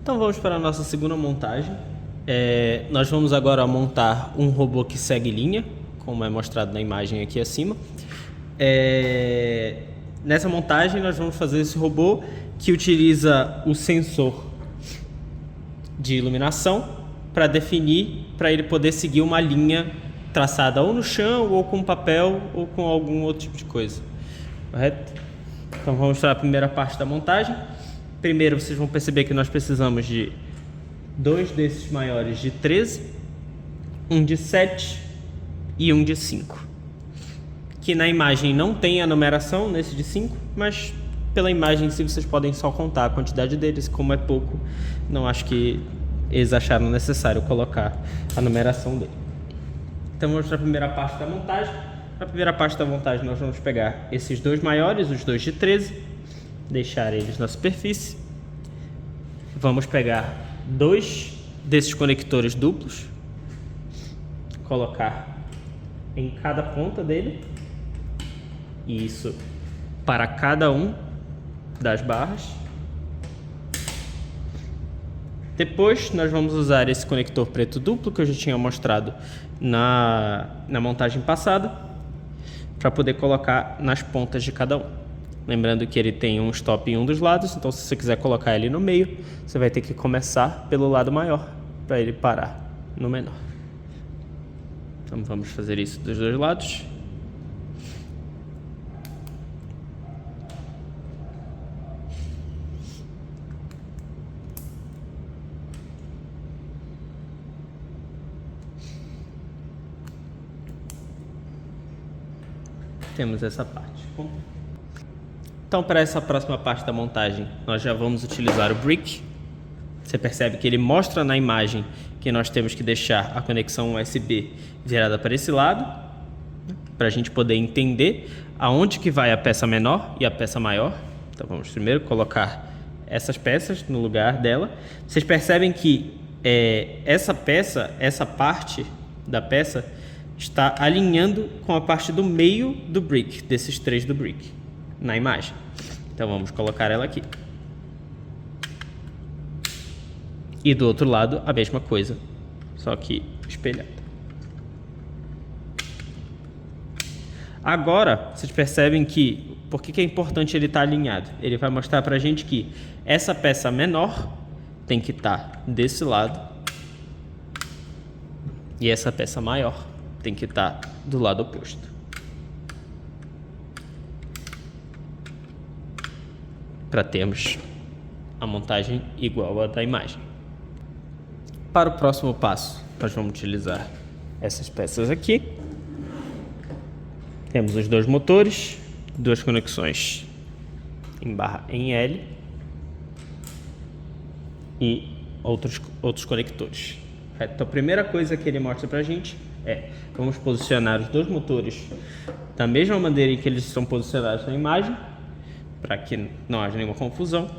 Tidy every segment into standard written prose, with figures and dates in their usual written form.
Então vamos para a nossa segunda montagem. Nós vamos agora montar um robô que segue linha, como é mostrado na imagem aqui acima. Nessa montagem nós vamos fazer esse robô que utiliza o sensor de iluminação para definir, para ele poder seguir uma linha traçada ou no chão, ou com papel, ou com algum outro tipo de coisa. Correto? Então vamos mostrar a primeira parte da montagem. Primeiro vocês vão perceber que nós precisamos de dois desses maiores de 13, um de 7 e um de 5. Que na imagem não tem a numeração nesse de 5, mas pela imagem em si vocês podem só contar a quantidade deles. Como é pouco, não acho que eles acharam necessário colocar a numeração dele. Então vamos para a primeira parte da montagem. Na primeira parte da montagem nós vamos pegar esses dois maiores, os dois de 13, deixar eles na superfície. Vamos pegar dois desses conectores duplos, colocar em cada ponta dele, e isso para cada um das barras. Depois nós vamos usar esse conector preto duplo que eu já tinha mostrado na montagem passada, para poder colocar nas pontas de cada um. Lembrando que ele tem um stop em um dos lados, então se você quiser colocar ele no meio, você vai ter que começar pelo lado maior para ele parar no menor. Então vamos fazer isso dos dois lados. Temos essa parte. Então, para essa próxima parte da montagem, nós já vamos utilizar o brick. Você percebe que ele mostra na imagem que nós temos que deixar a conexão USB virada para esse lado, para a gente poder entender aonde que vai a peça menor e a peça maior. Então, vamos primeiro colocar essas peças no lugar dela. Vocês percebem que essa parte da peça está alinhando com a parte do meio do brick, desses três do brick, na imagem. Então vamos colocar ela aqui. E do outro lado a mesma coisa, só que espelhada. Agora vocês percebem que, por que é importante ele estar alinhado? Ele vai mostrar pra gente que essa peça menor tem que estar desse lado e essa peça maior tem que estar do lado oposto. Para termos a montagem igual à da imagem. Para o próximo passo, nós vamos utilizar essas peças aqui. Temos os dois motores, duas conexões em barra em L e outros conectores. Então a primeira coisa que ele mostra para a gente vamos posicionar os dois motores da mesma maneira em que eles estão posicionados na imagem, para que não haja nenhuma confusão.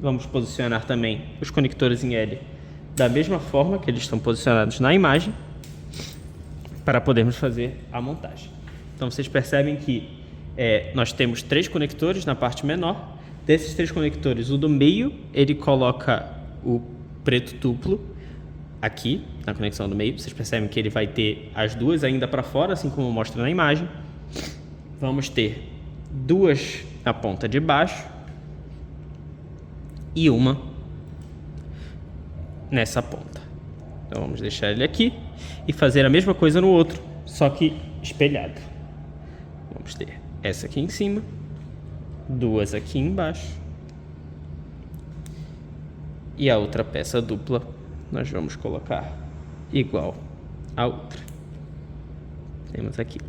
Vamos posicionar também os conectores em L da mesma forma que eles estão posicionados na imagem, para podermos fazer a montagem. Então vocês percebem que nós temos três conectores na parte menor. Desses três conectores, o do meio ele coloca o preto duplo aqui na conexão do meio. Vocês percebem que ele vai ter as duas ainda para fora, assim como mostra na imagem. Vamos ter duas na ponta de baixo e uma nessa ponta. Então vamos deixar ele aqui e fazer a mesma coisa no outro, só que espelhado. Vamos ter essa aqui em cima, duas aqui embaixo e a outra peça dupla nós vamos colocar igual a outra. Temos aqui.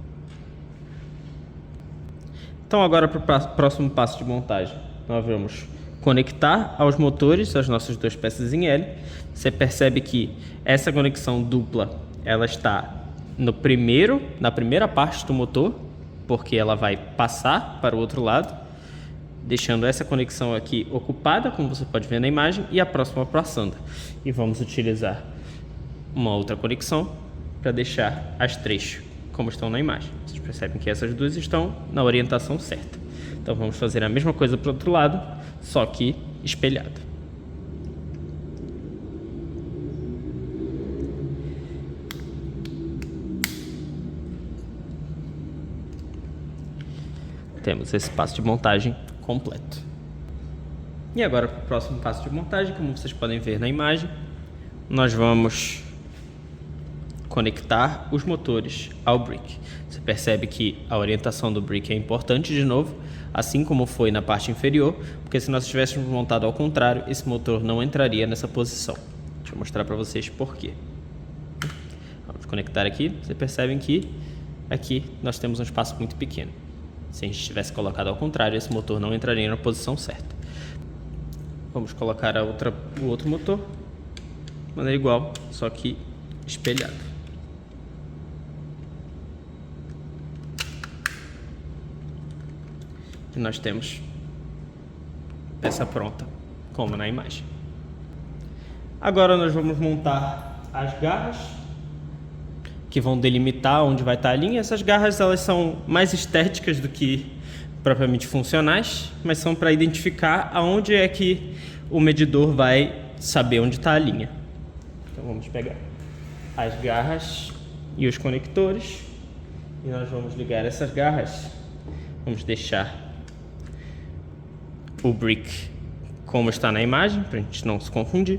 Então agora para o próximo passo de montagem, nós vamos conectar aos motores as nossas duas peças em L. Você percebe que essa conexão dupla ela está na primeira parte do motor, porque ela vai passar para o outro lado, deixando essa conexão aqui ocupada, como você pode ver na imagem, e a próxima passando. E vamos utilizar uma outra conexão para deixar as três como estão na imagem. Vocês percebem que essas duas estão na orientação certa. Então vamos fazer a mesma coisa para o outro lado, só que espelhado. temos esse passo de montagem completo. E agora para o próximo passo de montagem, como vocês podem ver na imagem, nós vamos conectar os motores ao brick. Você percebe que a orientação do brick é importante de novo, assim como foi na parte inferior, porque se nós tivéssemos montado ao contrário, esse motor não entraria nessa posição. Deixa eu mostrar para vocês por quê. Vamos conectar aqui, vocês percebem que aqui nós temos um espaço muito pequeno. Se a gente tivesse colocado ao contrário, esse motor não entraria na posição certa. Vamos colocar o outro motor de maneira igual, só que espelhado. E nós temos peça pronta, como na imagem. Agora nós vamos montar as garras que vão delimitar onde vai estar a linha. Essas garras elas são mais estéticas do que propriamente funcionais, mas são para identificar aonde é que o medidor vai saber onde está a linha. Então vamos pegar as garras e os conectores e nós vamos ligar essas garras. Vamos deixar o brick como está na imagem, para a gente não se confundir.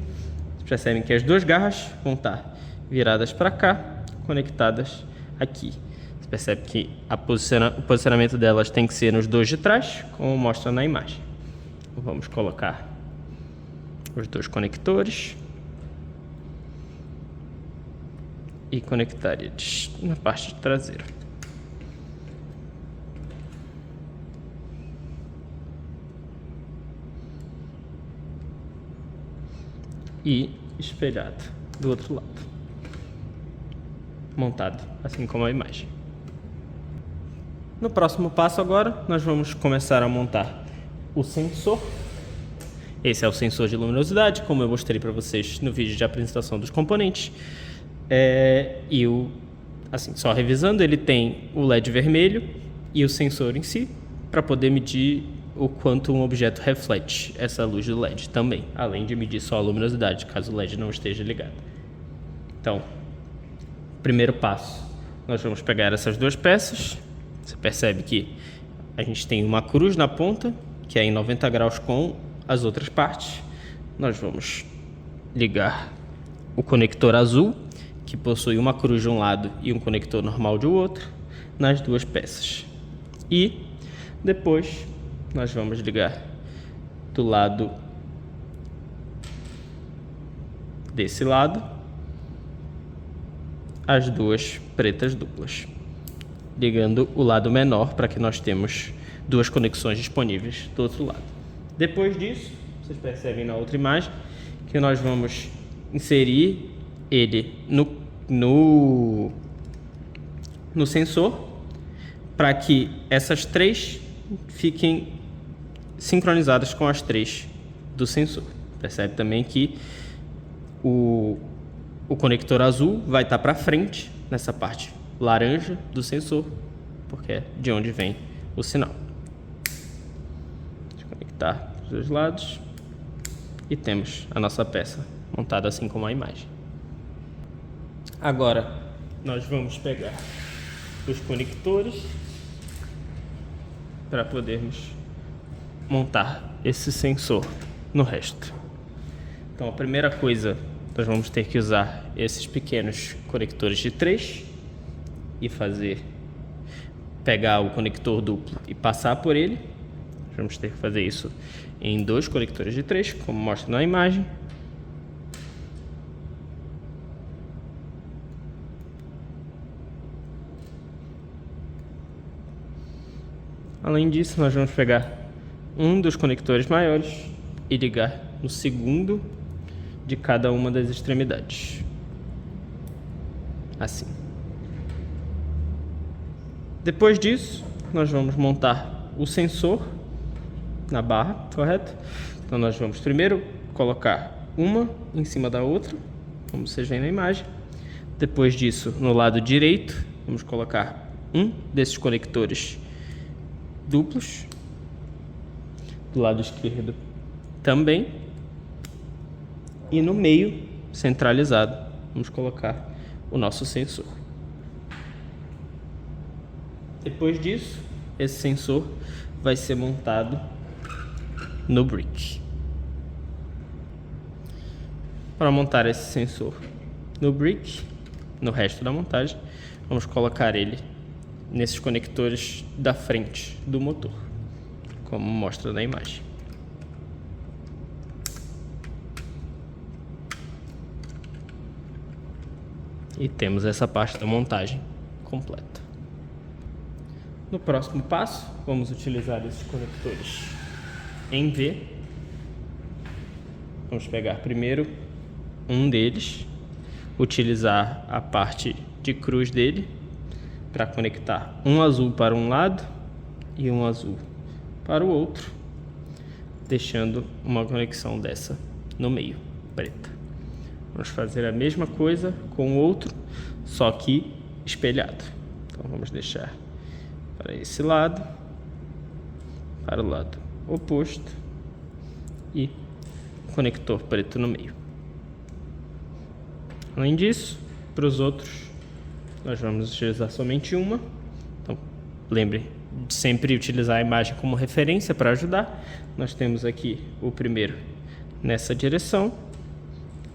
Vocês percebem que as duas garras vão estar viradas para cá, conectadas aqui. Você percebe que o posicionamento delas tem que ser nos dois de trás, como mostra na imagem. Vamos colocar os dois conectores e conectar eles na parte traseira. E espelhado do outro lado, montado assim como a imagem. No próximo passo agora, nós vamos começar a montar o sensor. Esse é o sensor de luminosidade, como eu mostrei para vocês no vídeo de apresentação dos componentes. Assim, só revisando, ele tem o LED vermelho e o sensor em si, para poder medir o quanto um objeto reflete essa luz do LED também, além de medir só a luminosidade, caso o LED não esteja ligado. Então, primeiro passo, nós vamos pegar essas duas peças. Você percebe que a gente tem uma cruz na ponta, que é em 90 graus com as outras partes. Nós vamos ligar o conector azul, que possui uma cruz de um lado e um conector normal de outro, nas duas peças. E depois nós vamos ligar do lado desse lado as duas pretas duplas, ligando o lado menor para que nós temos duas conexões disponíveis do outro lado. Depois disso, vocês percebem na outra imagem que nós vamos inserir ele no sensor para que essas três fiquem sincronizadas com as três do sensor. Percebe também que o conector azul vai estar para frente nessa parte laranja do sensor, porque é de onde vem o sinal. Deixa eu conectar os dois lados e temos a nossa peça montada assim como a imagem. Agora nós vamos pegar os conectores para podermos montar esse sensor no resto. Então a primeira coisa, nós vamos ter que usar esses pequenos conectores de 3 e pegar o conector duplo e passar por ele. Vamos ter que fazer isso em 2 conectores de 3, como mostra na imagem. Além disso, nós vamos pegar um dos conectores maiores e ligar no segundo de cada uma das extremidades. Assim. Depois disso, nós vamos montar o sensor na barra, correto? Então nós vamos primeiro colocar uma em cima da outra, como vocês veem na imagem. Depois disso, no lado direito, vamos colocar um desses conectores duplos. Do lado esquerdo também. E no meio, centralizado, vamos colocar o nosso sensor. Depois disso, esse sensor vai ser montado no brick. Para montar esse sensor no brick, no resto da montagem, vamos colocar ele nesses conectores da frente do motor, como mostra na imagem. E temos essa parte da montagem completa. No próximo passo, vamos utilizar esses conectores em V. Vamos pegar primeiro um deles, utilizar a parte de cruz dele para conectar um azul para um lado e um azul para o outro, deixando uma conexão dessa no meio, preta. Vamos fazer a mesma coisa com o outro, só que espelhado. Então vamos deixar para esse lado, para o lado oposto e conector preto no meio. Além disso, para os outros, nós vamos utilizar somente uma. Então, lembre de sempre utilizar a imagem como referência para ajudar. Nós temos aqui o primeiro nessa direção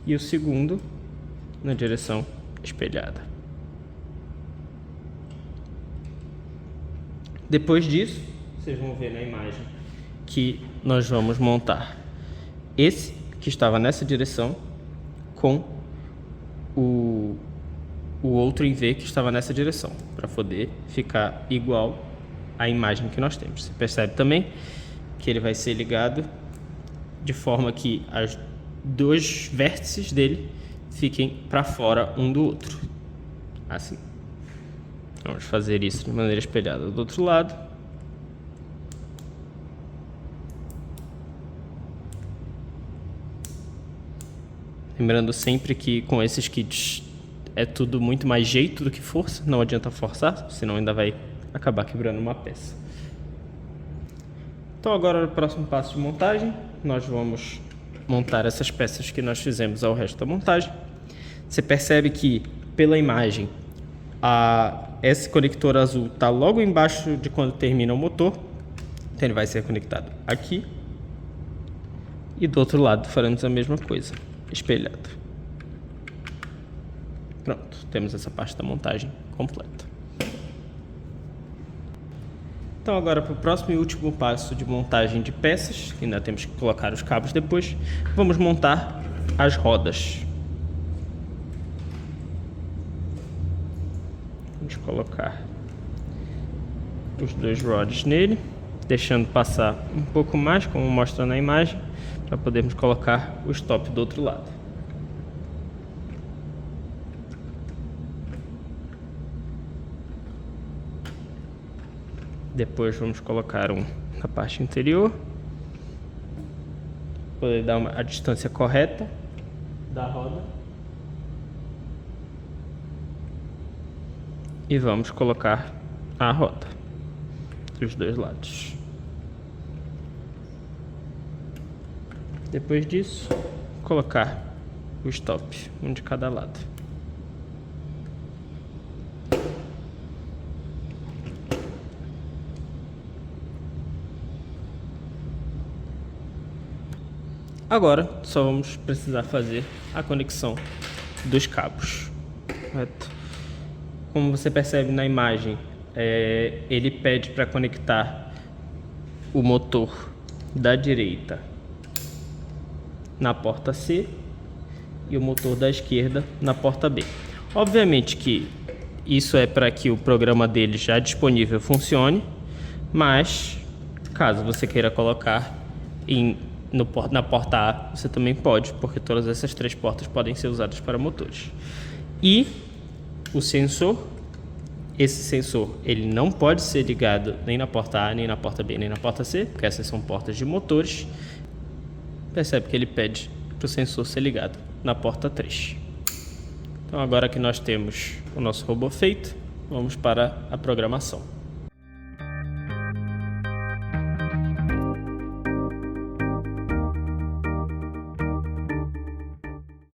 e o segundo na direção espelhada. Depois disso, vocês vão ver na imagem que nós vamos montar esse que estava nessa direção com o outro em V que estava nessa direção, para poder ficar igual à imagem que nós temos. Você percebe também que ele vai ser ligado de forma que as dois vértices dele fiquem para fora um do outro, assim. Vamos fazer isso de maneira espelhada do outro lado. Lembrando sempre que com esses kits é tudo muito mais jeito do que força, não adianta forçar, senão ainda vai acabar quebrando uma peça. Então agora no próximo passo de montagem, nós vamos montar essas peças que nós fizemos ao resto da montagem. Você percebe que pela imagem esse conector azul está logo embaixo de quando termina o motor, então ele vai ser conectado aqui e do outro lado faremos a mesma coisa, espelhado. Pronto, temos essa parte da montagem completa. Então agora para o próximo e último passo de montagem de peças, que ainda temos que colocar os cabos depois, vamos montar as rodas. Vamos colocar os dois rods nele, deixando passar um pouco mais, como mostra na imagem, para podermos colocar o stop do outro lado. Depois vamos colocar um na parte interior, para poder dar a distância correta da roda. E vamos colocar a roda dos dois lados. Depois disso, colocar o stop, um de cada lado. Agora só vamos precisar fazer a conexão dos cabos, correto? Como você percebe na imagem, ele pede para conectar o motor da direita na porta C e o motor da esquerda na porta B. Obviamente que isso é para que o programa dele já disponível funcione, mas caso você queira colocar na porta A, você também pode, porque todas essas três portas podem ser usadas para motores. E o sensor, esse sensor, ele não pode ser ligado nem na porta A, nem na porta B, nem na porta C, porque essas são portas de motores. Percebe que ele pede para o sensor ser ligado na porta 3. Então agora que nós temos o nosso robô feito, vamos para a programação.